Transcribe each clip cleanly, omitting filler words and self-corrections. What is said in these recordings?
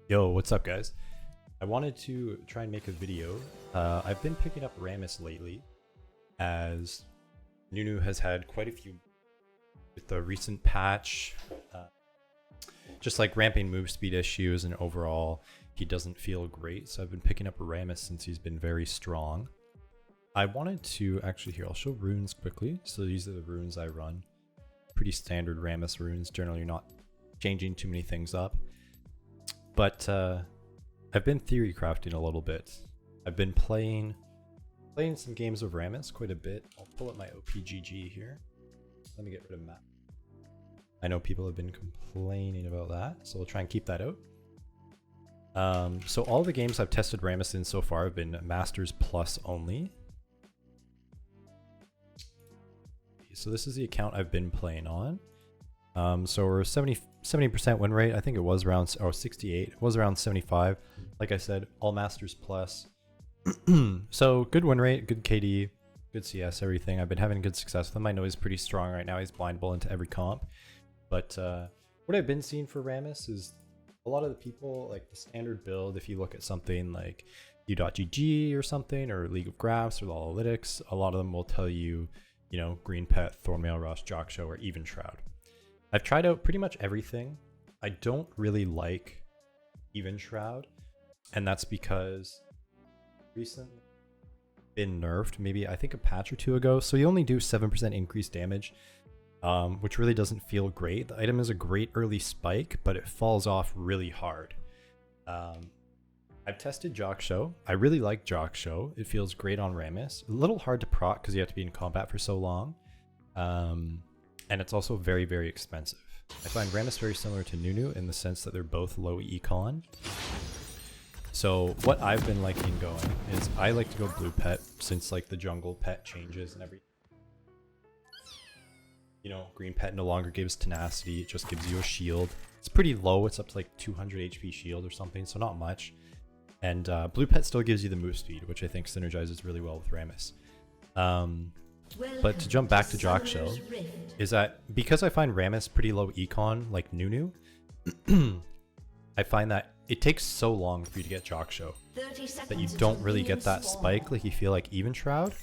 Yo, what's up guys? I wanted to try and make a video. I've been picking up Rammus lately as Nunu has had quite a few with the recent patch. Just like ramping move speed issues and overall he doesn't feel great. So I've been picking up Rammus since he's been very strong. I wanted to actually here, I'll show runes quickly. So these are the runes I run. Pretty standard Rammus runes. Generally you're not changing too many things up. But I've been theory crafting a little bit. I've been playing some games of Rammus quite a bit. I'll pull up my OPGG here. Let me get rid of map. I know people have been complaining about that, so we'll try and keep that out. So all the games I've tested Rammus in so far have been Masters Plus only. So this is the account I've been playing on. So we're 70% win rate. I think it was around 68. It was around 75. Like I said, all Masters Plus. So good win rate, good KD, good CS, everything. I've been having good success with him. I know he's pretty strong right now. He's blind bull into every comp. But what I've been seeing for Rammus is a lot of the people, like the standard build, if you look at something like u.gg or something, or League of Graphs or the Analytics, a lot of them will tell you, you know, Green Pet, Thornmail, Rush, Jock Show, or even Shroud. I've tried out pretty much everything. I don't really like even Shroud, and that's because recently been nerfed, maybe I think a patch or two ago. So you only do 7% increased damage, which really doesn't feel great. The item is a great early spike, but it falls off really hard. I've tested Jock Show. I really like Jock Show. It feels great on Rammus. A little hard to proc because you have to be in combat for so long. And it's also very, very expensive. I find Rammus very similar to Nunu in the sense that they're both low econ. So what I've been liking going is I like to go blue pet since like the jungle pet changes and everything. You know, green pet no longer gives tenacity, it just gives you a shield. It's pretty low, it's up to like 200 HP shield or something, so not much. And blue pet still gives you the move speed, which I think synergizes really well with Rammus. But to jump back to Jock Show, is that because I find Rammus pretty low econ like Nunu, I find that it takes so long for you to get Jock Show that you don't really get that spike like you feel like even Shroud.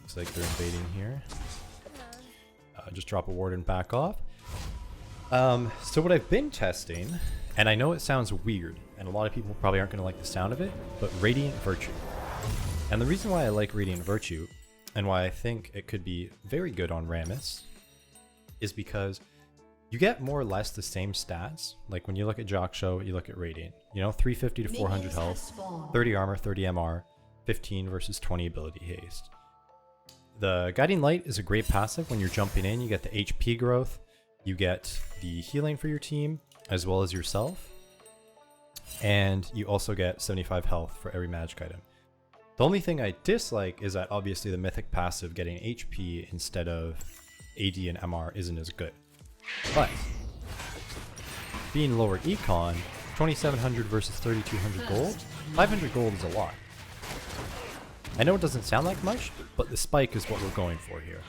Looks like they're invading here. Just drop a ward and back off. So what I've been testing, and I know it sounds weird, and a lot of people probably aren't going to like the sound of it, but Radiant Virtue. And the reason why I like Radiant Virtue, and why I think it could be very good on Rammus, is because you get more or less the same stats. Like when you look at Jock Show, you look at Radiant. You know, 350 to 400 health, 30 armor, 30 MR, 15 versus 20 ability haste. The Guiding Light is a great passive. When you're jumping in, you get the HP growth, you get the healing for your team, as well as yourself. And you also get 75 health for every magic item. The only thing I dislike is that obviously the mythic passive getting HP instead of AD and MR isn't as good. But being lower econ, 2700 versus 3200 gold, 500 gold is a lot. I know it doesn't sound like much, but the spike is what we're going for here.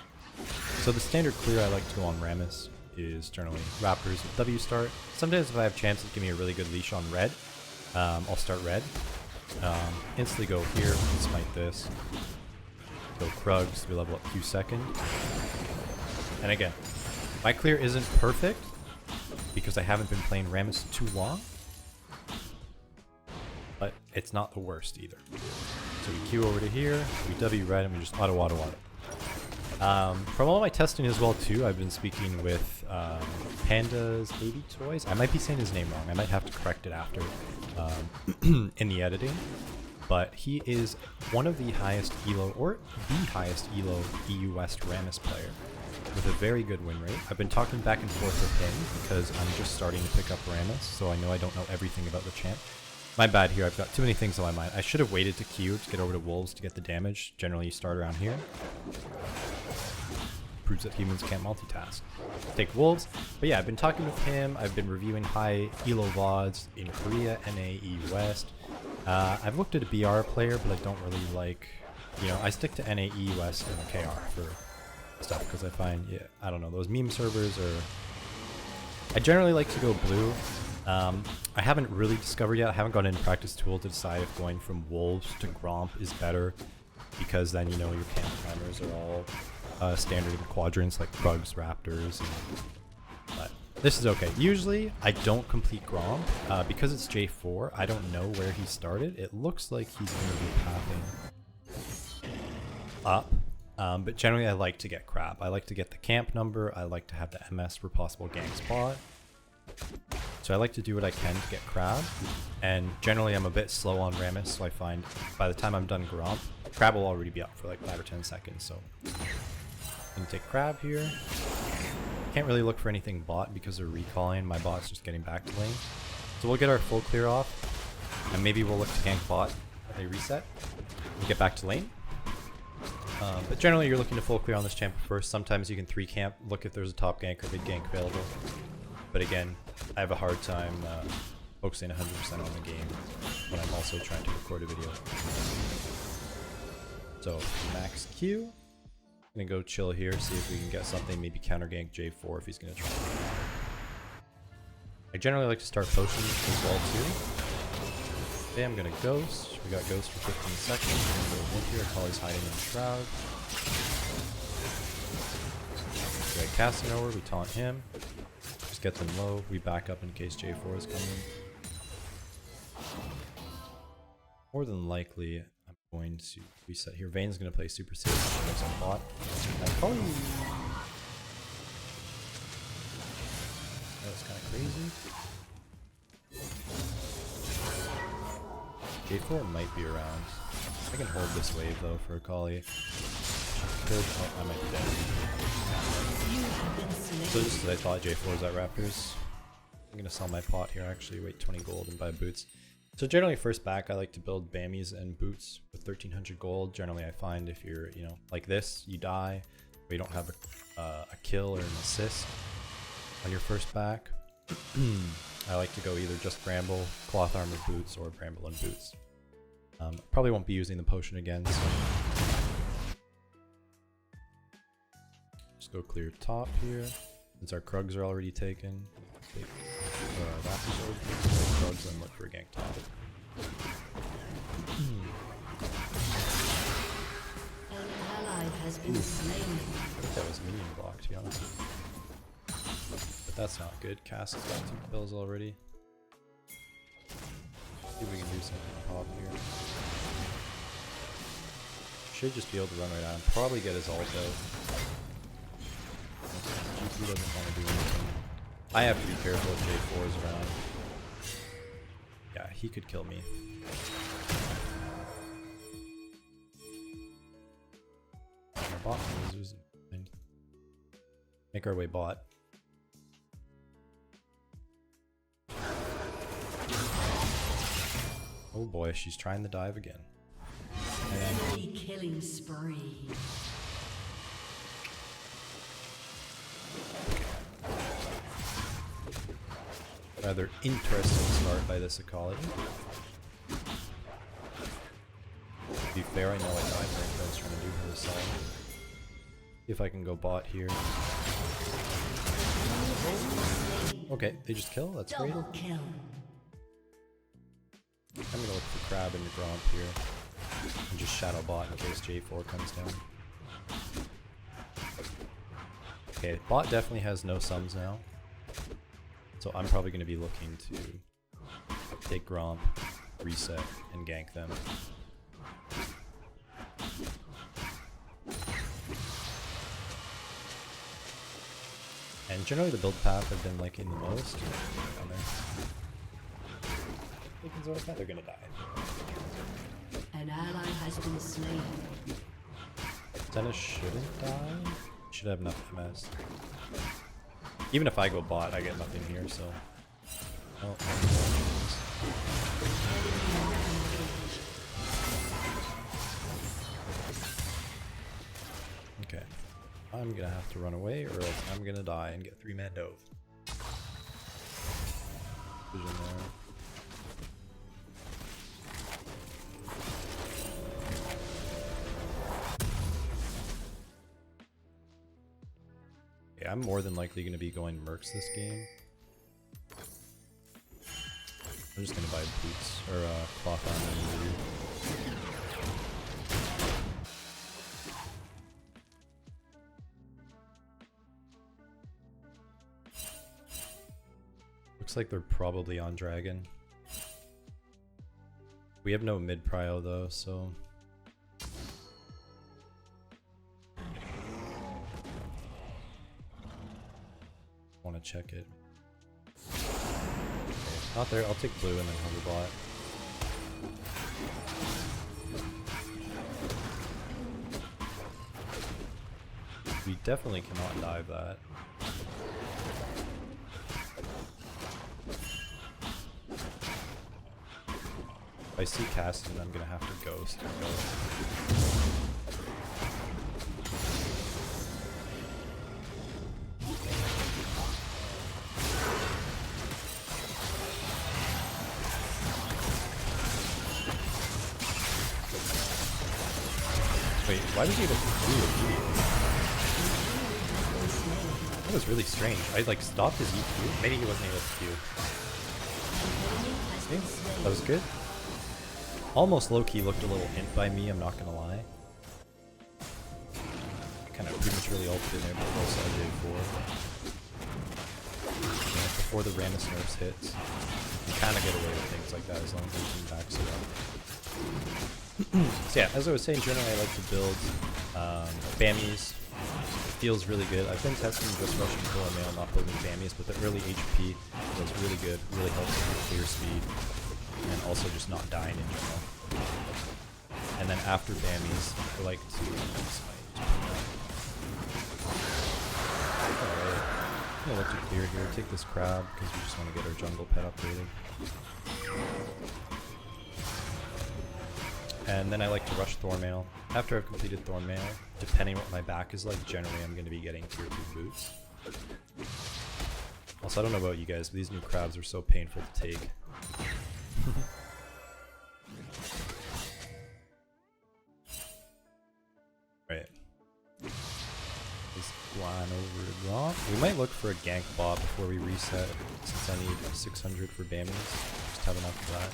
So the standard clear I like to go on Rammus is generally Raptors with W start. Sometimes if I have chances give me a really good leash on red, I'll start red. Instantly go here, smite this. Go Krugs, we level up Q second. And again, my clear isn't perfect because I haven't been playing Rammus too long, but it's not the worst either. So we Q over to here, we W red, and we just auto. From all my testing as well too, I've been speaking with Panda's Baby Toys. I might be saying his name wrong, I might have to correct it after in the editing. But he is one of the highest ELO, or the highest ELO EU West Rammus player, with a very good win rate. I've been talking back and forth with him because I'm just starting to pick up Rammus, so I know I don't know everything about the champ. My bad here, I've got too many things on my mind. I should have waited to Q to get over to Wolves to get the damage. Generally you start around here. Proves that humans can't multitask. Take Wolves. But yeah, I've been talking with him. I've been reviewing high ELO VODs in Korea, NA, EU West. I've looked at a BR player, but I don't really like, you know, I stick to NA, EU West, and KR for stuff because I find, yeah, I don't know, those meme servers are... I generally like to go blue I haven't really discovered yet. I haven't gone in practice tool to decide if going from wolves to gromp is better, because then you know your camp timers are all standard quadrants like Krugs, Raptors, but this is okay. Usually I don't complete gromp because it's J4. I don't know where he started. It looks like he's going to be pathing up, but generally I like to get crab. I like to get the camp number. I like to have the MS for possible gank spot. So I like to do what I can to get crab, and generally I'm a bit slow on Rammus, so I find by the time I'm done gromp, crab will already be up for like 5 or 10 seconds, so I'm gonna take crab here. Can't really look for anything bot because they're recalling, my bot's just getting back to lane. So we'll get our full clear off, and maybe we'll look to gank bot when they reset and get back to lane. But generally you're looking to full clear on this champion first. Sometimes you can 3 camp, look if there's a top gank or mid gank available. But again, I have a hard time focusing 100% on the game when I'm also trying to record a video. So, max Q. I'm gonna go chill here, see if we can get something, maybe counter gank J4 if he's gonna try. I generally like to start potions as well too. Okay, I'm gonna ghost. We got ghost for 15 seconds. We're gonna go in here. Akali's hiding in the shroud. Okay, casting over, we taunt him. Get them low, we back up in case J4 is coming. More than likely, I'm going to reset here. Vayne's going to play super safe on bot. That was kind of crazy. J4 might be around. I can hold this wave though for Akali. Oh, I might be dead. So just as I thought J4 was at Raptors. I'm gonna sell my pot here actually, wait 20 gold and buy boots. So generally first back I like to build Bammies and boots with 1300 gold. Generally I find if you're, you know, like this, you die, or you don't have a kill or an assist on your first back. I like to go either just Bramble, Cloth Armor boots, or Bramble and boots. Probably won't be using the potion again, so just go clear top here. Since our Krugs are already taken, take Raptors over, Krugs, and look for a gank top. An ally has been slain. I think that was medium block, to be honest. But that's not good. Cass has got 2 kills already. See if we can do something top here. Should just be able to run right on. Probably get his ult out. GP doesn't want to do anything. I have to be careful if J4 is around. Yeah, he could kill me. Our bot losers. Make our way bot. Oh boy, she's trying the dive again. Enemy killing spree. Rather interesting start by this Akali. To be fair, I know I died right when I was trying to do her assault. See if I can go bot here. Okay, they just kill? That's great. Double kill. I'm gonna look for crab in the gromp here. And just shadow bot in case J4 comes down. Okay, bot definitely has no sums now. So I'm probably going to be looking to take gromp, reset, and gank them. And generally the build path I've been liking the most. Down there. They're gonna die. An ally has been slain. Dennis shouldn't die. Should have enough MS. Even if I go bot, I get nothing here, so. Oh. Okay. I'm gonna have to run away, or else I'm gonna die and get 3-man dove. Vision there. I'm more than likely going to be going Mercs this game. I'm just gonna buy boots or cloth armor. Looks like they're probably on dragon. We have no mid prio though, so want to check it. Okay, not there. I'll take blue and then hoverbot. We definitely cannot dive that. If I see casting, I'm gonna have to ghost and go. Wait, why did he have a Q immediately? That was really strange. I like stopped his EQ. Maybe he wasn't able to Q. Okay, that was good. Almost low-key looked a little hint by me, I'm not gonna lie. Kind of prematurely ulted in there before J4. Yeah, before the Rammus nerfs hits. You kind of get away with things like that as long as you can back it up. So yeah, as I was saying, generally I like to build Bammies. It feels really good. I've been testing just rushing Thornmail, not building Bammies, but the early HP feels really good. Really helps with clear speed. And also just not dying in general. And then after Bammies, I like to use my Alright. I'm gonna look to clear here, take this crab, because we just want to get our jungle pet upgraded. And then I like to rush Thornmail. After I've completed Thornmail, depending what my back is like, generally I'm going to be getting tier 2 boots. Also, I don't know about you guys, but these new crabs are so painful to take. Right. Just flying over to drop. We might look for a gank bot before we reset, since I need 600 for Bammies. Just have enough for that.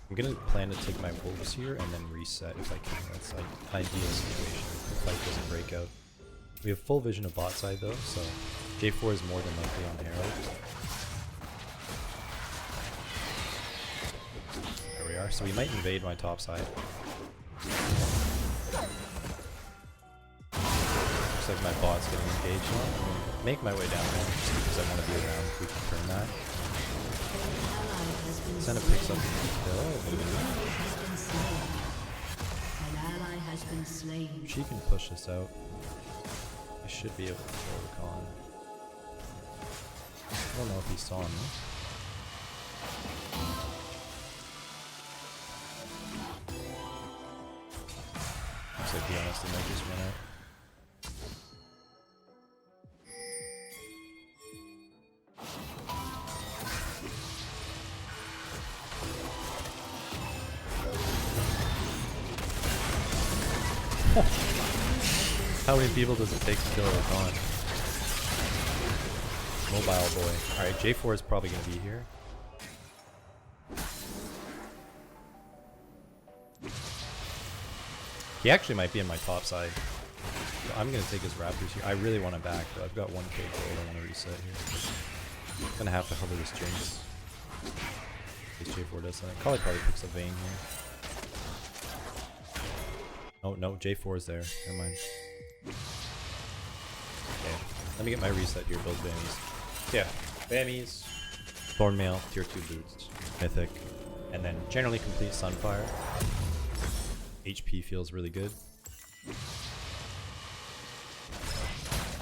I'm gonna plan to take my Pullks here and then reset if I can. That's like ideal situation if the fight doesn't break out. We have full vision of bot side though, so J4 is more than likely on Herald. There we are. So we might invade my top side. Looks like my bot's getting engaged now. I'm gonna make my way down there just because I want to be around if we can turn that. Senna picks up the kill. She can push this out. I should be able to kill the Khan. I don't know if he saw me. Looks like he honestly might just run out. How many people does it take to kill a Khan? Mobile boy. Alright, J4 is probably going to be here. He actually might be in my top side. So I'm going to take his Raptors here. I really want to back, but I've got 1k gold. I want to reset here. I'm going to have to hover this Jinx. In case J4 does something. Probably picks up Vayne here. Oh no, J4 is there. Never mind. Okay, let me get my reset here, build Bammies. Yeah, Bammies, Thornmail, tier 2 boots, Mythic, and then generally complete Sunfire. HP feels really good.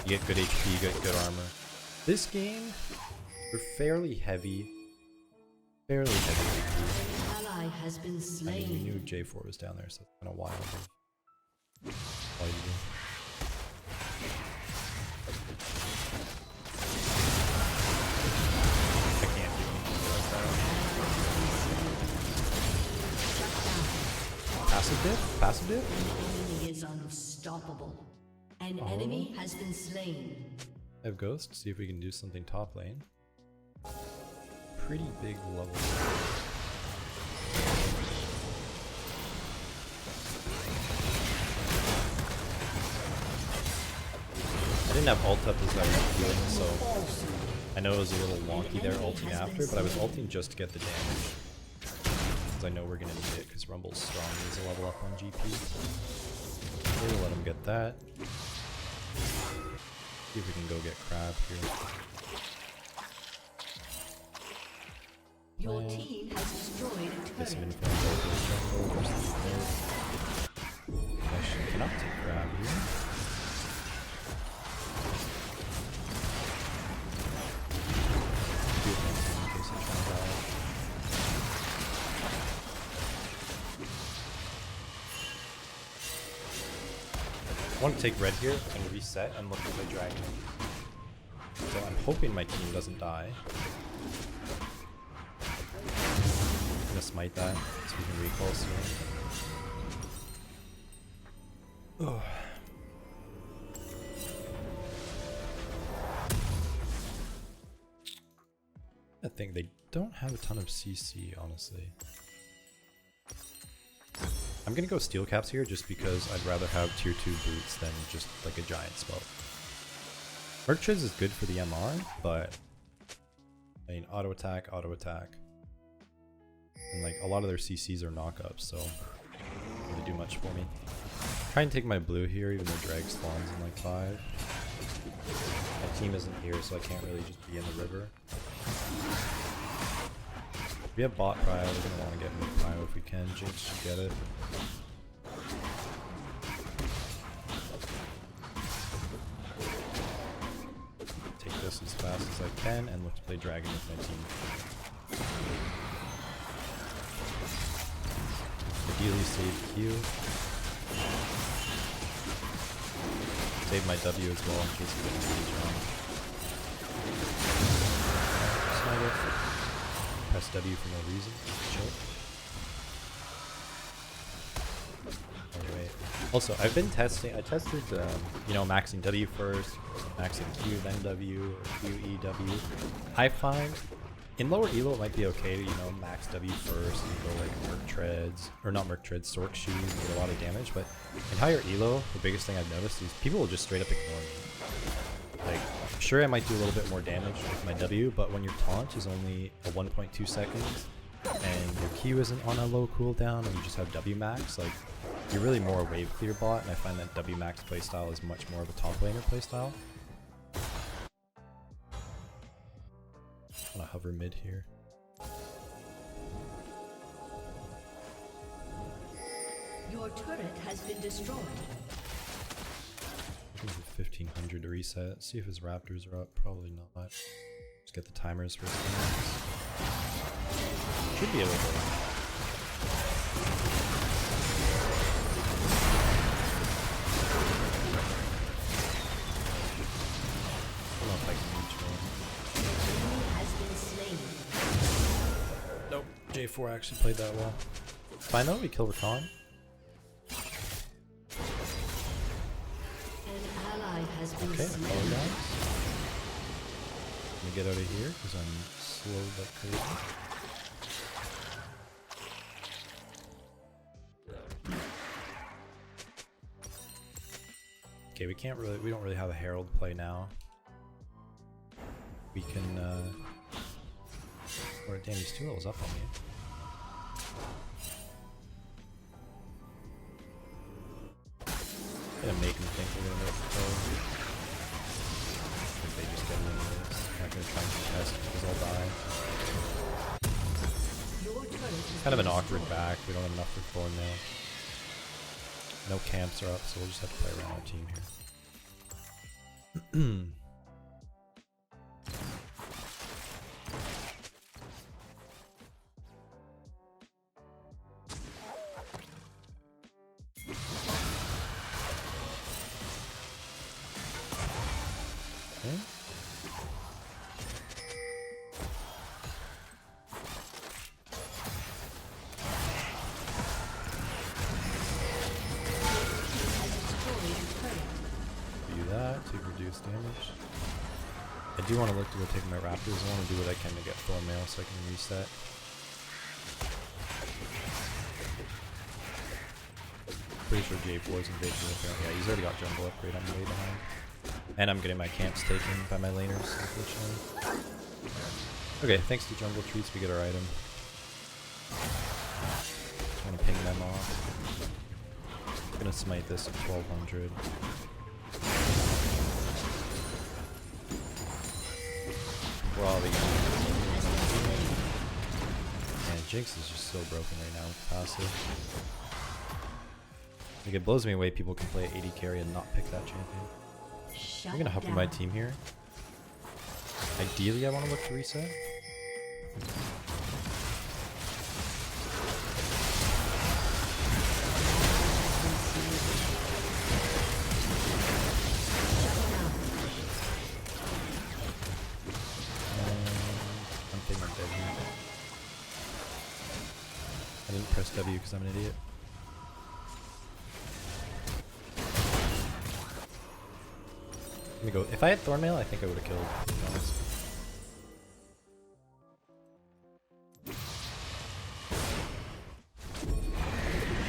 You get good HP, you get good armor. This game, we're fairly heavy. Fairly heavy HP. Ally has been slain. I mean, we knew J4 was down there, so it's kind of wild. Why you do? I can't do anything like that. passive diff? Passive diff? The enemy is unstoppable. An enemy has been slain. I have Ghost, see if we can do something top lane. Pretty big level. I didn't have ult up as I was healing, so I know it was a little wonky there ulting after, but I was ulting just to get the damage. Because I know we're going to need it, because Rumble's strong. He's a level up on GP. Okay, we'll let him get that. See if we can go get Crab here. Your team has destroyed a Get some turret. info on both of the jungle. Actually, cannot take Crab here. Do it next time in case I try and die. I want to take red here and reset and look at the dragon. So I'm hoping my team doesn't die. I'm gonna smite that so we can recall soon. Oh. I think they don't have a ton of CC, honestly. I'm gonna go steel caps here just because I'd rather have tier 2 boots than just like a giant smoke. Merc Triz is good for the MR, but I mean auto attack. And like a lot of their CCs are knockups, so they don't do much for me. Try and take my blue here, even though drag spawns in like 5. My team isn't here, so I can't really just be in the river. We have bot prio, we're gonna want to get mid prio if we can. Jinx should get it. Take this as fast as I can and look to play dragon with my team. Ideally save Q. Save my W as well in case we get engaged wrong. Smite it. Press W for no reason. Chill. Anyway. Also, I've been testing, I tested, you know, maxing W first, maxing Q, then W, or Q, E, W. I find in lower elo it might be okay to, you know, max W first and go like Merc Treads, or not Merc Treads, Sork Shoes and get a lot of damage, but in higher elo, the biggest thing I've noticed is people will just straight up ignore me. Like, sure I might do a little bit more damage with my W, but when your taunt is only a 1.2 seconds, and your Q isn't on a low cooldown, and you just have W max, like, you're really more a wave clear bot, and I find that W max playstyle is much more of a top laner playstyle. I'm gonna hover mid here. Your turret has been destroyed. 1500 to reset. See if his raptors are up. Probably not. Just get the timers for things. Should be able to. I don't know if I can reach one. Nope. J4 actually played that well. Fine though, we kill Rakan. Okay, the color guys. Let me get out of here because I'm slow but crazy. Okay, we don't really have a Herald play now. We can, or damn, he's 2 levels up on me. I'm gonna make him think we're gonna make the play. I think they just get eliminated. I'm not gonna try and contest because I'll die. Kind of an awkward back. We don't have enough for Thornmail. No camps are up, so we'll just have to play around our team here. do want to look to go take my Raptors. I want to do what I can to get Thornmail so I can reset. Pretty sure J4's invaded with him. Yeah, he's already got jungle upgrade. I'm way behind. And I'm getting my camps taken by my laners, unfortunately. Okay, thanks to jungle treats, we get our item. Just want to ping them off. I'm gonna smite this at 1200. Probably gonna. Man, Jinx is just so broken right now with passive. Like, it blows me away people can play 80 carry and not pick that champion. I'm gonna hop with my team here. Ideally, I want to look to reset. I'm taking my W. I didn't press W because I'm an idiot. Let me go. If I had Thornmail, I think I would have killed, to be honest.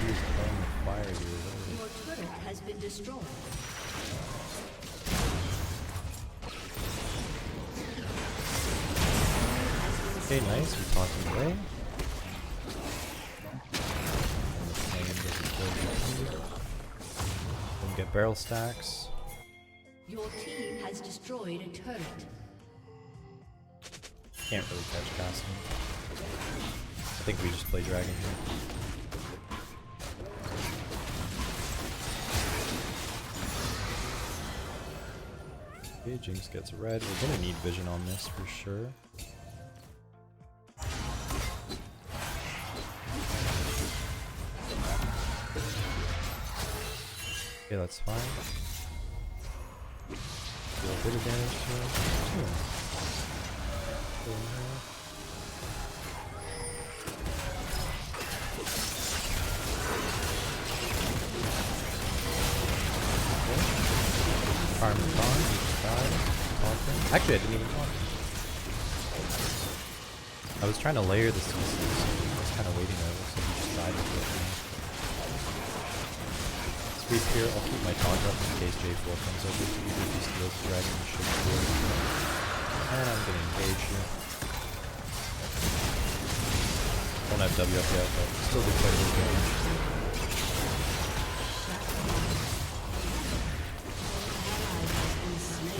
Jeez, playing with fire here. Your turret has been destroyed. Okay, nice. We talked him away. Then get barrel stacks. Your team has destroyed a turret. Can't really catch casting. I think we just play dragon here. Okay, Jinx gets red. We're gonna need vision on this for sure. Okay, that's fine. Do a bit of damage to him. Farm the farm, he just died. Actually, I didn't even taunt him. I was trying to layer the CC, so I was kind of waiting there. It looks like he just died into it. Sweep here, I'll keep my taunt up in case J4 comes over to either if he steals the dragon and should do it. And I'm gonna engage here. Don't have W up yet, but still do quite a bit of damage.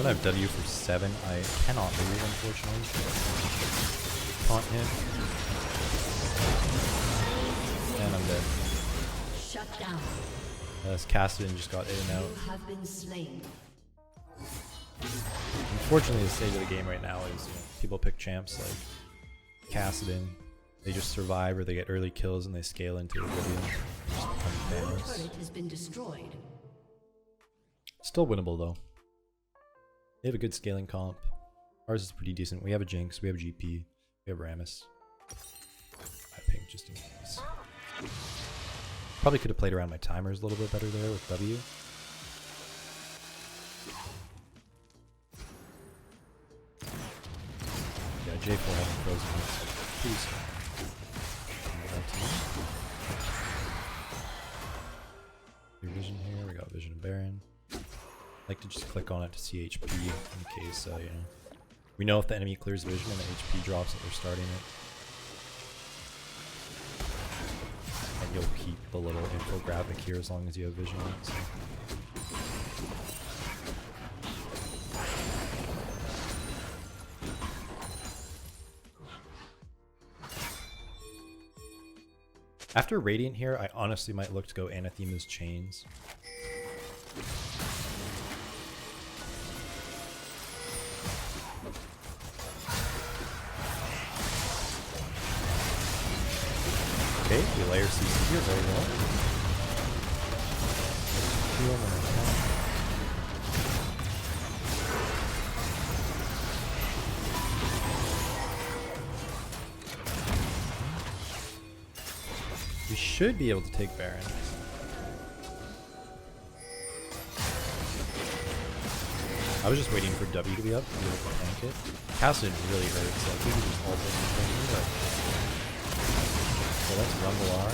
Don't have W for 7. I cannot move, unfortunately. Taunt him. And I'm dead. Shut down. This Cassidy just got in and out. You have been slain. Unfortunately, the state of the game right now is, you know, people pick champs like Cassidy. They just survive or they get early kills and they scale into oblivion. Just become Your famous. turret has been destroyed. Still winnable though. They have a good scaling comp. Ours is pretty decent. We have a Jinx, we have GP, we have Rammus. I ping just in case. Probably could have played around my timers a little bit better there with W. Yeah, J4 having frozen hits. Please. Your vision here, we got Vision of Baron. I like to just click on it to see HP in case, you know. We know if the enemy clears vision and the HP drops that they're starting it. And you'll keep the little infographic here as long as you have vision on it. So. After Radiant here, I honestly might look to go Anathema's Chains. Okay, we layer CC here very well. We should be able to take Baron. I I was just waiting for W to be up to be able to tank it. Cassid really hurts, so I think we just ult it and tank it, but... So let's Rumble R.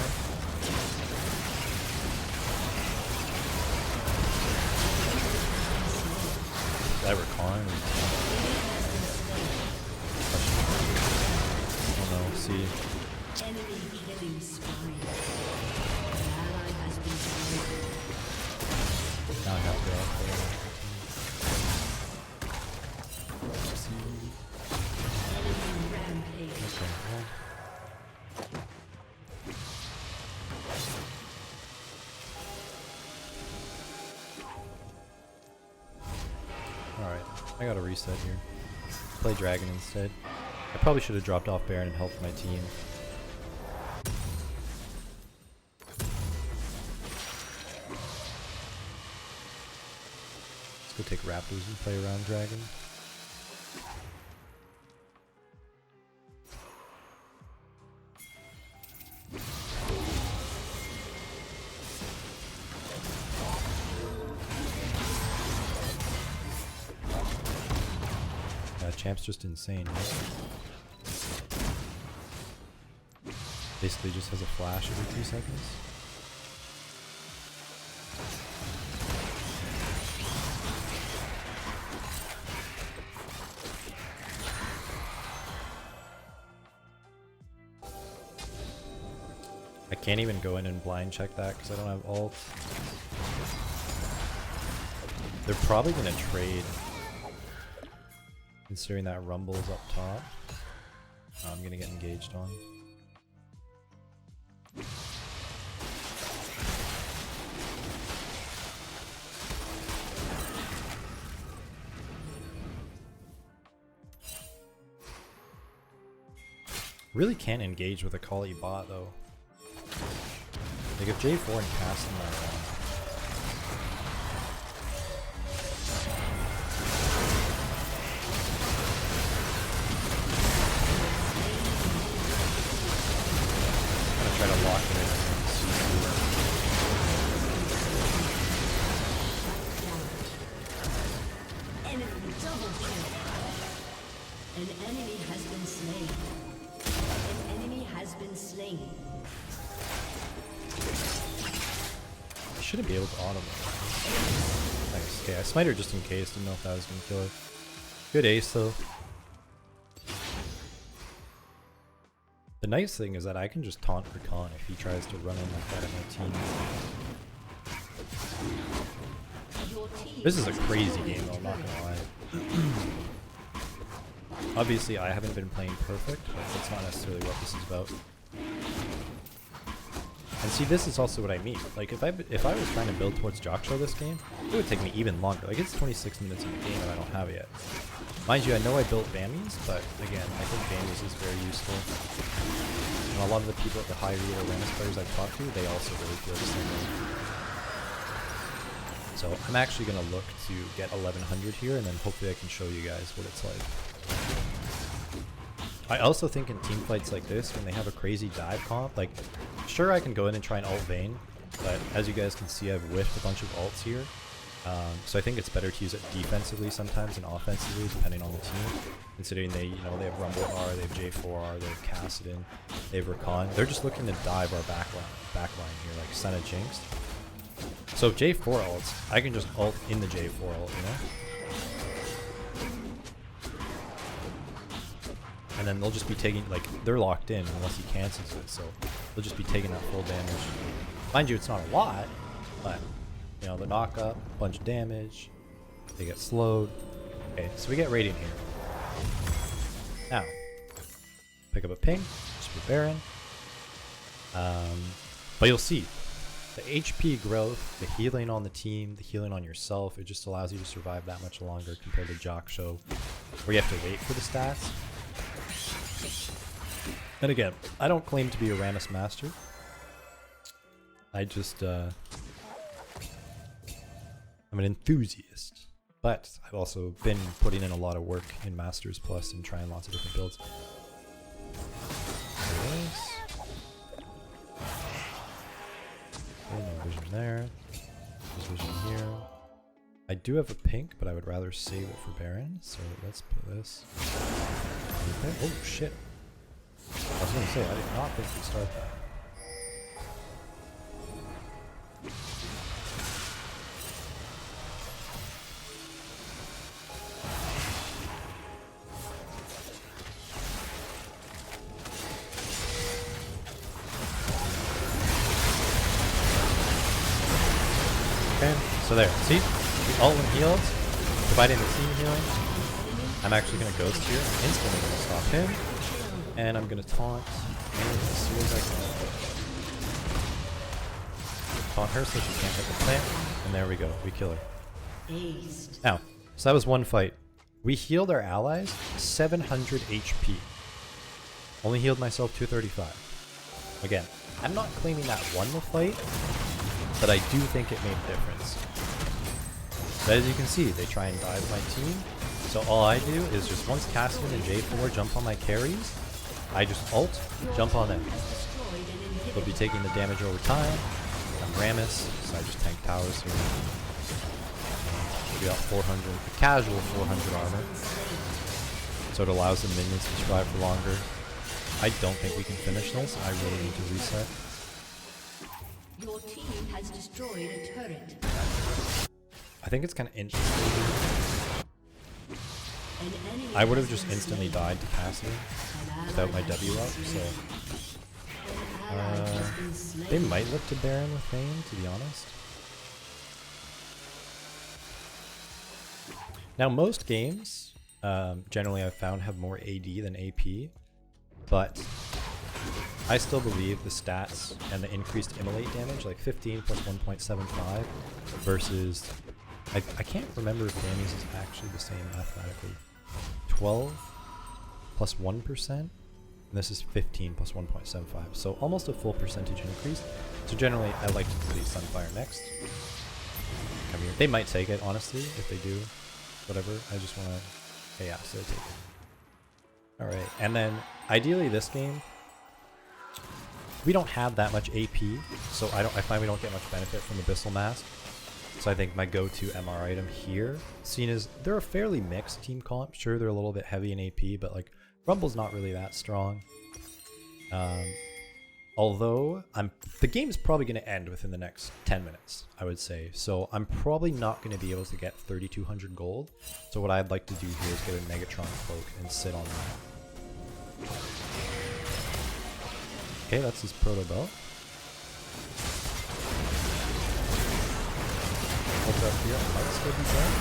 That Recon? I don't know, see. Enemy killing spree. An ally has been slain. Now I have to go out there. Enemy rampage. Okay, well. Alright, I gotta reset here. Play Dragon instead. I probably should have dropped off Baron and helped my team. Let's go take Raptors and play around Dragon. Champ's just insane, right? Basically just has a flash every 2 seconds. I can't even go in and blind check that because I don't have ult. They're probably going to trade. Considering that Rumble's up top. I'm gonna get engaged on. Really can't engage with a Kali bot though. Like if J4 and Cassin are try to lock it in. Enemy double kill. An enemy has been slain. An enemy has been slain. I shouldn't be able to auto. Nice. Okay, I smite her just in case. Didn't know if that was gonna kill her. Good ace though. The nice thing is that I can just taunt Recon if he tries to run in like that at my team. This is a crazy game though, I'm not gonna lie. Obviously I haven't been playing perfect, but that's not necessarily what this is about. And see, this is also what I mean. Like if I was trying to build towards Jockshow this game, it would take me even longer. Like it's 26 minutes in the game and I don't have it yet. Mind you, I know I built Vammies, but again, I think Vammies is very useful. And a lot of the people at the high read or Rammus players I've talked to, they also really feel the same way. So I'm actually going to look to get 1100 here, and then hopefully I can show you guys what it's like. I also think in team fights like this, when they have a crazy dive comp, like, sure I can go in and try and ult Vayne, but as you guys can see, I've whiffed a bunch of ults here. So I think it's better to use it defensively sometimes than offensively, depending on the team. Considering they have Rumble R, they have J4R, they have Cassidin, they have Recon. They're just looking to dive our backline here, like Senna Jinx. So if J4 ults, I can just ult in the J4 ult, you know? And then they'll just be taking, like, they're locked in unless he cancels it, so they'll just be taking that full damage. Mind you, it's not a lot, but, you know, the knock up, bunch of damage, they get slowed. Okay, so we get Radiant here. Now, pick up a ping, just for Baron. But you'll see, the HP growth, the healing on the team, the healing on yourself, it just allows you to survive that much longer compared to Jockshow, where you have to wait for the stats. And again, I don't claim to be a Rammus master. I just, I'm an enthusiast. But I've also been putting in a lot of work in Masters Plus and trying lots of different builds. Nice. Okay, no vision there. There's vision here. I I do have a pink, but I would rather save it for Baron, so let's put this. Okay. Oh shit. I was gonna say, I did not think we'd start that. Okay, so there. See? We all healed, providing the team healing. I'm actually going to Ghost here. I'm instantly going to stop him. And I'm going to taunt as soon as I can. Taunt her so she can't hit the plant. And there we go. We kill her. Now, so that was one fight. We healed our allies 700 HP. Only healed myself 235. Again, I'm not claiming that won the fight, but I do think it made a difference. But as you can see, they try and dive my team. So all I do is just once Cassian and J4 jump on my carries, I just ult, jump on them. They'll be taking the damage over time. I'm Rammus, so I just tank towers here. We got 400, a casual 400 armor. So it allows the minions to survive for longer. I don't think we can finish this. I really need to reset. Your team has destroyed a turret. I think it's kind of interesting. I would have just instantly died to Cassidy without my W up, so they might look to Baron with Thane, to be honest. Now most games, generally I've found, have more AD than AP, but I still believe the stats and the increased immolate damage, like 15 plus 1.75 versus, I can't remember if Danny's is actually the same mathematically. 12 plus 1%, and this is 15 plus 1.75, so almost a full percentage increase. So generally I like to delete Sunfire next. Come here. They might take it, honestly, if they do, whatever. I just want to, yeah, so they take it. Alright, and then ideally this game, we don't have that much AP, so I find we don't get much benefit from Abyssal Mask. So I think my go-to MR item here, seeing as they're a fairly mixed team comp. Sure, they're a little bit heavy in AP, but like Rumble's not really that strong. Although the game's probably going to end within the next 10 minutes, I would say. So I'm probably not going to be able to get 3,200 gold. So what I'd like to do here is get a Megatron Cloak and sit on that. Okay, that's his proto belt. Hold up here, I might still be dead.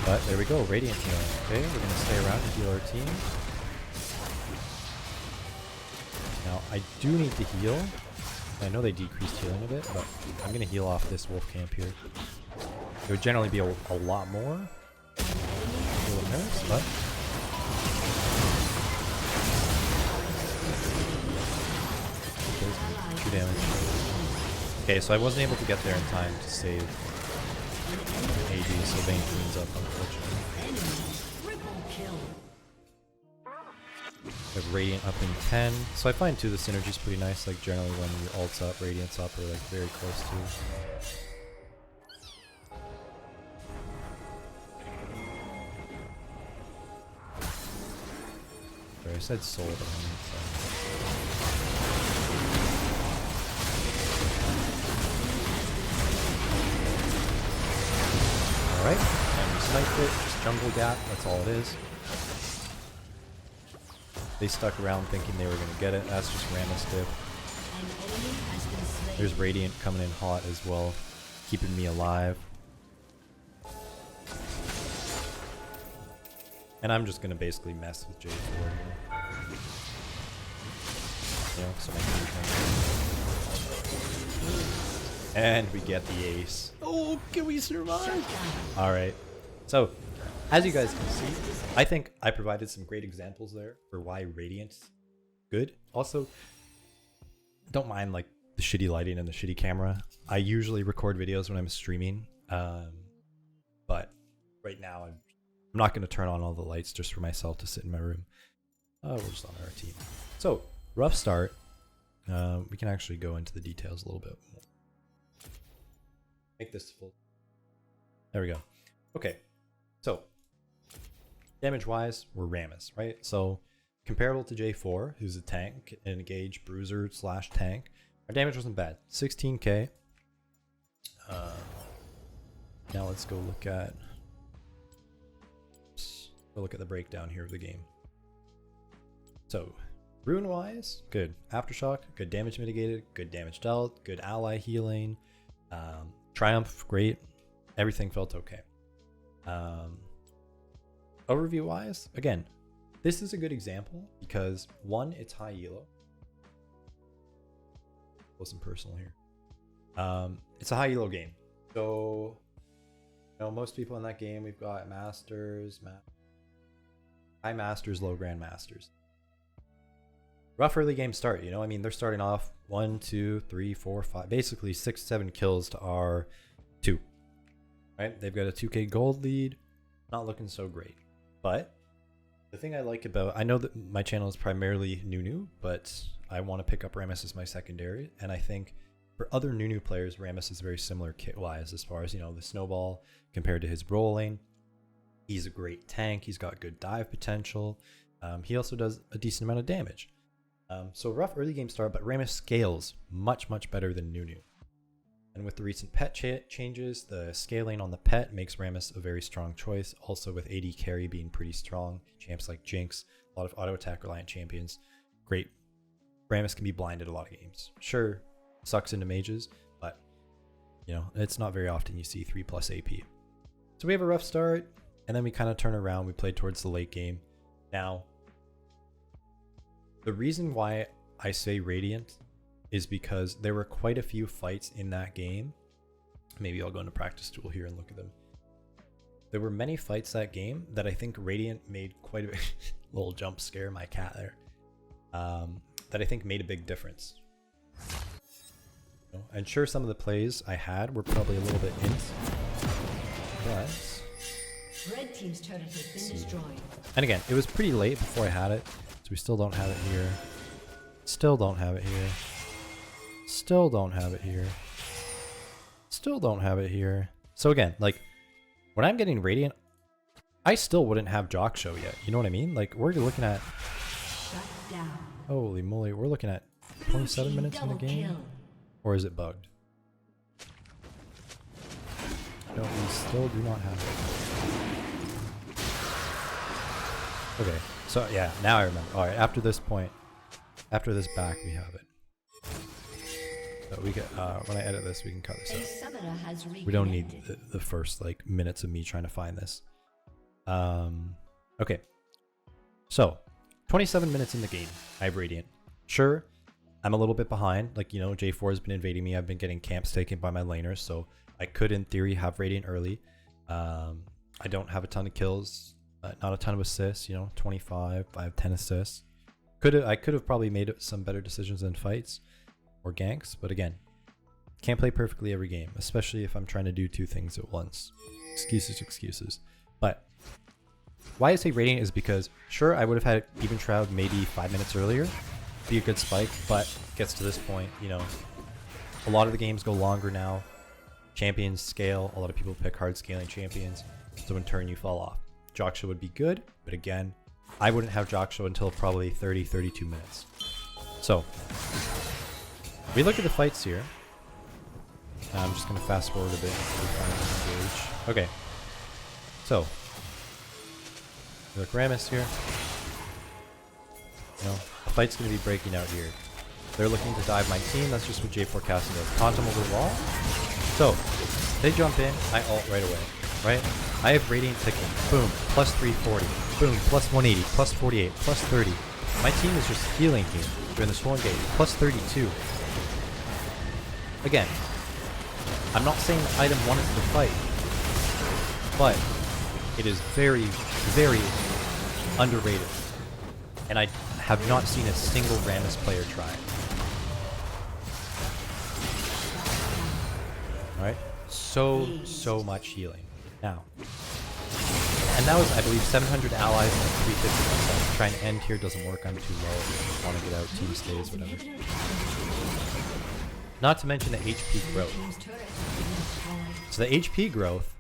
But there we go, Radiant healing. Okay, we're gonna stay around and heal our team. Now I do need to heal. I know they decreased healing a bit, but I'm gonna heal off this wolf camp here. It would generally be a lot more. Healing nurse, but 2 damage. Okay, so I wasn't able to get there in time to save AD, so Vayne cleans up, unfortunately. We have Radiant up in 10. So I find too the synergy's pretty nice, like generally when your ult's up, Radiant's up, or like very close to. Sorry, I said soul, but I meant so. Alright, and we sniped it, just jungle gap, that's all it is. They stuck around thinking they were going to get it, that's just Rammus dip. There's Radiant coming in hot as well, keeping me alive. And I'm just going to basically mess with J4 here. You know, so and we get the ace. Oh, can we survive? Alright. So, as you guys can see, I think I provided some great examples there for why Radiant's good. Also, don't mind like the shitty lighting and the shitty camera. I usually record videos when I'm streaming. But right now I'm not going to turn on all the lights just for myself to sit in my room. We're just on our team. So, rough start. We can actually go into the details a little bit more. Make this full. There we go. Okay, so damage-wise, we're Rammus, right? So comparable to J4, who's a tank, an engaged bruiser slash tank. Our damage wasn't bad, 16k. Now let's go look at the breakdown here of the game. So rune-wise, good. Aftershock, good damage mitigated, good damage dealt, good ally healing. Triumph, great. Everything felt okay. Overview-wise, again, this is a good example because one, it's high elo. Close and personal here. It's a high elo game, so you know most people in that game. We've got masters, high masters, low grandmasters. Rough early game start. You know, I mean, they're starting off 1, 2, 3, 4, 5, basically 6, 7 kills to our 2. Right? They've got a 2k gold lead. Not looking so great, but the thing I like about, I know that my channel is primarily Nunu, but I want to pick up Rammus as my secondary, and I think for other Nunu players, Rammus is very similar kit-wise as far as, you know, the snowball compared to his rolling. He's a great tank. He's got good dive potential. He also does a decent amount of damage. So rough early game start, but Rammus scales much, much better than Nunu. And with the recent pet changes, the scaling on the pet makes Rammus a very strong choice. Also with AD carry being pretty strong, champs like Jinx, a lot of auto attack reliant champions, great. Rammus can be blinded a lot of games. Sure, sucks into mages, but you know, it's not very often you see 3+ AP. So we have a rough start, and then we kind of turn around. We play towards the late game. Now, the reason why I say Radiant is because there were quite a few fights in that game. Maybe I'll go into practice tool here and look at them. There were many fights that game that I think Radiant made quite a big little jump scare, my cat there, that I think made a big difference. You know, and sure, some of the plays I had were probably a little bit int, but Red team's turret has been destroyed. And again, it was pretty late before I had it, so we still don't have it here. Still don't have it here. Still don't have it here. Still don't have it here. So again, like, when I'm getting Radiant, I still wouldn't have Jock Show yet. You know what I mean? Like, we're looking at... Shut down. Holy moly, we're looking at 27 minutes in the game? Kill. Or is it bugged? No, we still do not have it. Okay, so yeah, now I remember. Alright, after this point, after this back, we have it. So we get, when I edit this, we can cut this out. We don't need the first like minutes of me trying to find this. Okay, so 27 minutes in the game. I have Radiant. Sure, I'm a little bit behind. Like, you know, J4 has been invading me. I've been getting camps taken by my laners, so I could, in theory, have Radiant early. I don't have a ton of kills, not a ton of assists. You know, 25. I have 10 assists. I could have probably made some better decisions in fights or ganks, but again, can't play perfectly every game, especially if I'm trying to do 2 things at once. Excuses. But why I say Radiant is because, sure, I would have had Even Shroud maybe 5 minutes earlier, be a good spike, but gets to this point, you know, a lot of the games go longer now. Champions scale, a lot of people pick hard scaling champions, so in turn you fall off. Jockshow would be good, but again, I wouldn't have Jockshow until probably 30-32 minutes. So we look at the fights here. I'm just going to fast forward a bit until we find the engage. Okay, so we look Rammus here. You know, the fight's going to be breaking out here. They're looking to dive my team. That's just what J4 casting does. Quantum over wall. So they jump in. I ult right away. Right? I have Radiant ticking. Boom. Plus 340. Boom. Plus 180. Plus 48. Plus 30. My team is just healing here during this whole engage. Plus 32. Again, I'm not saying item 1 is the fight, but it is very, very underrated. And I have not seen a single Rammus player try it. Alright? So much healing. Now. And that was, I believe, 700 allies and 350 myself. Trying to end here doesn't work. I'm too low. I want to get out. Team stays, whatever. Not to mention the HP growth. So the HP growth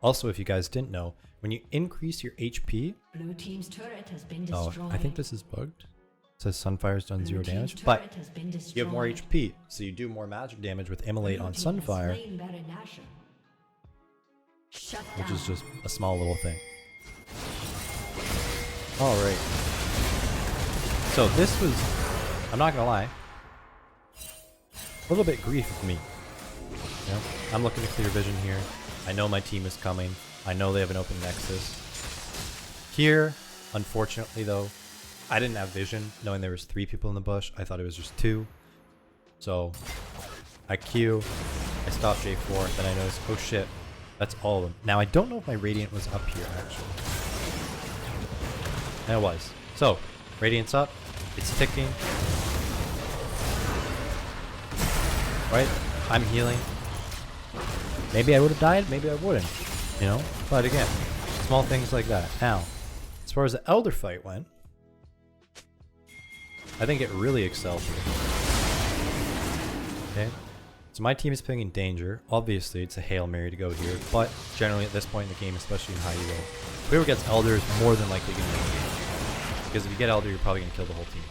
Also, if you guys didn't know, when you increase your HP, Blue team's turret has been oh, destroyed. I think this is bugged. It says Sunfire's done Blue 0 team's damage, turret but has been you have more destroyed. HP, so you do more magic damage with Immolate Blue on team has Sunfire, slain Baron Nashor. Shut which down. is just a small little thing. Alright. So this was, I'm not gonna lie, a little bit grief of me. You know, I'm looking to clear vision here. I know my team is coming. I know they have an open nexus. Here, unfortunately though, I didn't have vision knowing there was 3 people in the bush. I thought it was just 2. So I Q, I stop J4, then I notice, oh shit, that's all of them. Now I don't know if my Radiant was up here actually. And it was. So, Radiant's up, it's ticking. Right? I'm healing. Maybe I would have died, maybe I wouldn't. You know? But again, small things like that. Now, as far as the Elder fight went, I think it really excelled here. Okay? So my team is picking Danger. Obviously, it's a Hail Mary to go here, but generally at this point in the game, especially in high elo, whoever gets Elder is more than likely going to win the game. Because if you get Elder, you're probably going to kill the whole team.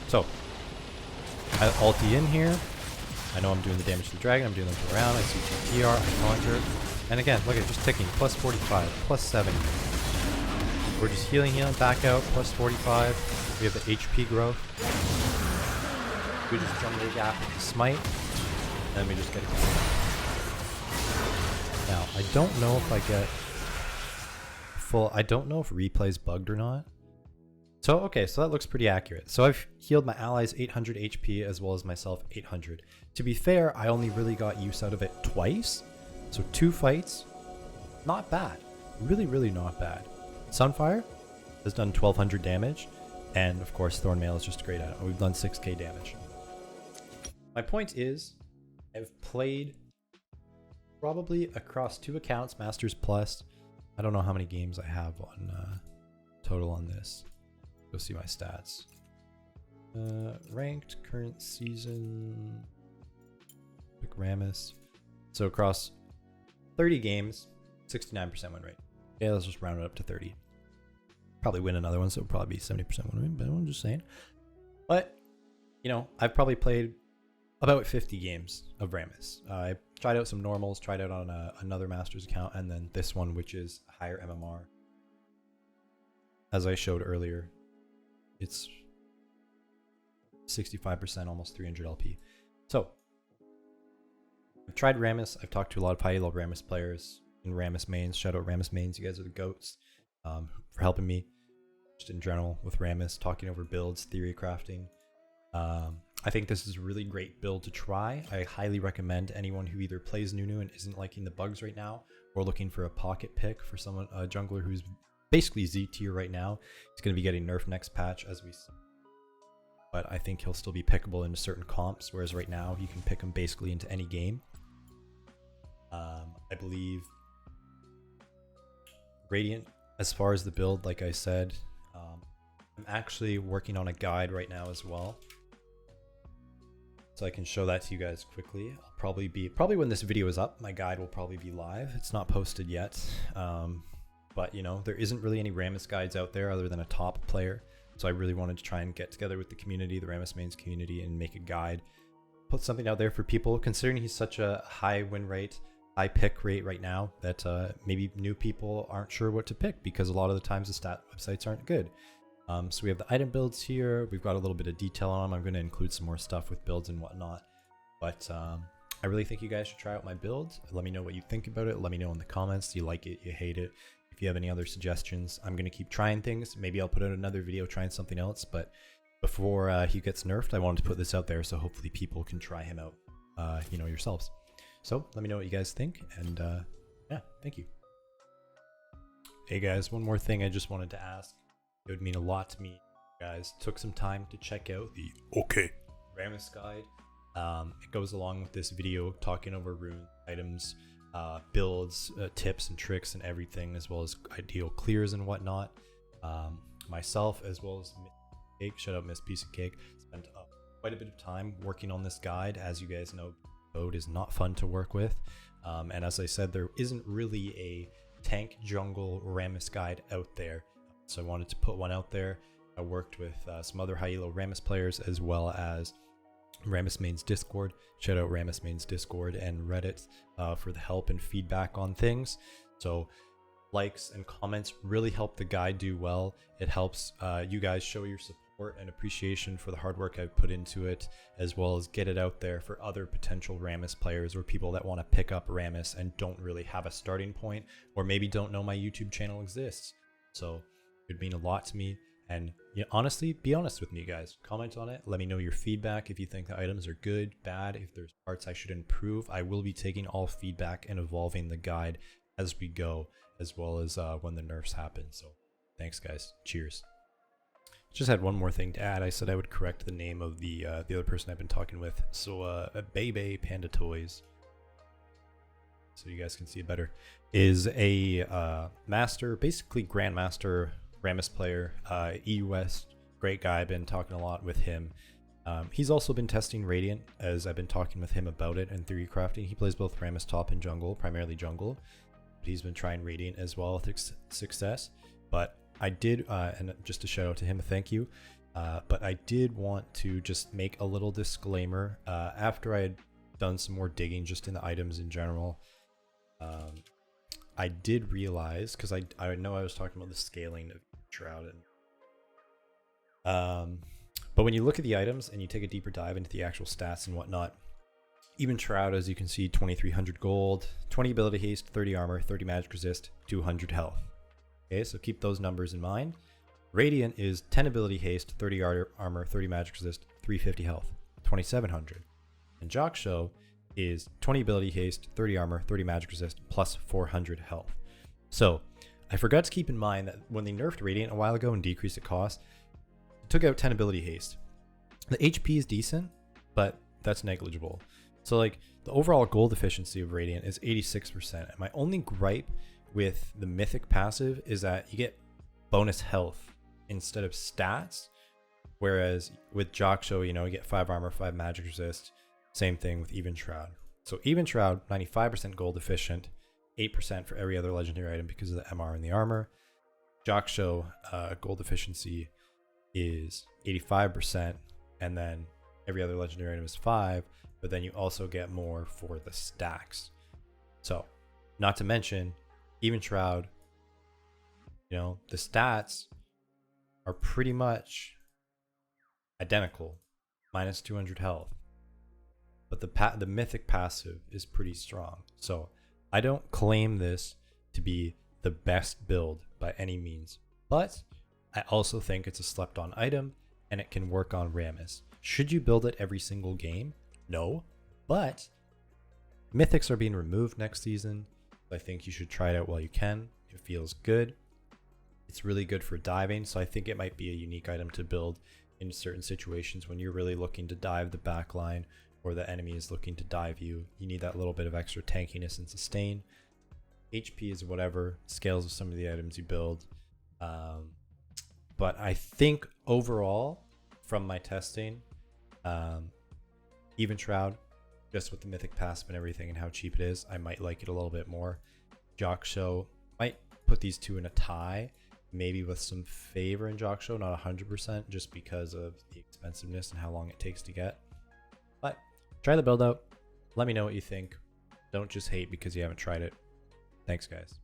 So, I ulti in here. I know I'm doing the damage to the dragon, I'm doing them to around, I see GTR, I conjure. And again, look at it, just ticking, plus 45, plus 70. We're just healing, back out, plus 45. We have the HP growth. We just jungle gap with the smite. And then we just get it going. Now, I don't know if I get full, I don't know if replay's bugged or not. So, okay, so that looks pretty accurate. So I've healed my allies 800 HP as well as myself 800. To be fair, I only really got use out of it twice. So 2 fights, not bad. Really, really not bad. Sunfire has done 1200 damage. And of course, Thornmail is just great at it. We've done 6k damage. My point is, I've played probably across 2 accounts, Masters Plus. I don't know how many games I have on total on this. Go see my stats. Ranked, current season, pick Rammus. So across 30 games, 69% win rate. Yeah, let's just round it up to 30. Probably win another one, so it'll probably be 70% win rate, but I'm just saying. But, you know, I've probably played about 50 games of Rammus. I tried out some normals, tried out on another Masters account, and then this one, which is higher MMR. As I showed earlier, it's 65%, almost 300 LP. So, I've tried Rammus. I've talked to a lot of high elo Rammus players and Rammus mains. Shout out Rammus mains. You guys are the goats for helping me just in general with Rammus, talking over builds, theory crafting. I think this is a really great build to try. I highly recommend anyone who either plays Nunu and isn't liking the bugs right now, or looking for a pocket pick for someone, a jungler who's basically Z tier right now. He's going to be getting nerfed next patch, as we see. But I think he'll still be pickable into certain comps, whereas right now you can pick him basically into any game. I believe Radiant, as far as the build, like I said, I'm actually working on a guide right now as well. So I can show that to you guys quickly. I'll probably when this video is up, my guide will probably be live. It's not posted yet. But you know, there isn't really any Rammus guides out there other than a top player. So I really wanted to try and get together with the community, the Rammus mains community, and make a guide. Put something out there for people, considering he's such a high win rate, high pick rate right now, that maybe new people aren't sure what to pick because a lot of the times the stat websites aren't good. So we have the item builds here. We've got a little bit of detail on them. I'm going to include some more stuff with builds and whatnot. But I really think you guys should try out my build. Let me know what you think about it. Let me know in the comments. Do you like it? You hate it? If you have any other suggestions, I'm going to keep trying things. Maybe I'll put out another video trying something else. But before he gets nerfed, I wanted to put this out there so hopefully people can try him out, you know, yourselves. So let me know what you guys think. And yeah, thank you. Hey guys, one more thing I just wanted to ask. It would mean a lot to me if you guys took some time to check out the Rammus guide. It goes along with this video talking over rune items, builds, tips and tricks and everything, as well as ideal clears and whatnot. Myself, as well as Miss Cake, shout out Miss Piece of Cake, spent quite a bit of time working on this guide. As you guys know, code is not fun to work with. And as I said, there isn't really a tank jungle Rammus guide out there. So I wanted to put one out there. I worked with some other high elo Rammus players as well as Rammus Main's Discord. Shout out Rammus Main's Discord and Reddit for the help and feedback on things. So likes and comments really help the guide do well. It helps you guys show your support and appreciation for the hard work I've put into it, as well as get it out there for other potential Rammus players or people that want to pick up Rammus and don't really have a starting point, or maybe don't know my YouTube channel exists. So it would mean a lot to me. And honestly, be honest with me, guys. Comment on it. Let me know your feedback if you think the items are good, bad, if there's parts I should improve. I will be taking all feedback and evolving the guide as we go, as well as when the nerfs happen. So thanks, guys. Cheers. Just had one more thing to add. I said I would correct the name of the other person I've been talking with. So Bebe Panda Toys, so you guys can see it better, is a master, basically grandmaster Rammus player, EUS, great guy. I've been talking a lot with him. He's also been testing Radiant, as I've been talking with him about it and theory crafting. He plays both Rammus top and jungle, primarily jungle, but he's been trying Radiant as well with success. But I did, and just a shout out to him, thank you. But I did want to just make a little disclaimer after I had done some more digging just in the items in general. I did realize, because I know I was talking about the scaling of Shroud, but when you look at the items and you take a deeper dive into the actual stats and whatnot, even Shroud, as you can see, 2300 gold, 20 ability haste, 30 armor, 30 magic resist, 200 health. Okay, so keep those numbers in mind. Radiant is 10 ability haste, 30 armor, 30 magic resist, 350 health, 2700. And Jock Show is 20 ability haste, 30 armor, 30 magic resist, plus 400 health. So I forgot to keep in mind that when they nerfed Radiant a while ago and decreased the cost, it took out 10 ability haste. The HP is decent, but that's negligible. So like the overall gold efficiency of Radiant is 86%. And my only gripe with the mythic passive is that you get bonus health instead of stats. Whereas with Jock Show, you get 5 armor, 5 magic resist. Same thing with Even Shroud. So Even Shroud, 95% gold efficient, 8% for every other legendary item because of the MR and the armor. Jock Show gold efficiency is 85%, and then every other legendary item is 5, but then you also get more for the stacks. So, not to mention, Even Shroud, the stats are pretty much identical, minus 200 health. But the mythic passive is pretty strong. So I don't claim this to be the best build by any means, but I also think it's a slept on item and it can work on Rammus. Should you build it every single game? No, but mythics are being removed next season. I think you should try it out while you can. It feels good. It's really good for diving, so I think it might be a unique item to build in certain situations when you're really looking to dive the back line, or the enemy is looking to dive you. You need that little bit of extra tankiness and sustain. HP is whatever, scales with some of the items you build. But I think overall, from my testing, Even Shroud, just with the mythic passive and everything and how cheap it is, I might like it a little bit more. Jock Show, might put these two in a tie, maybe with some favor in Jock Show, not 100%, just because of the expensiveness and how long it takes to get. But try the build out. Let me know what you think. Don't just hate because you haven't tried it. Thanks, guys.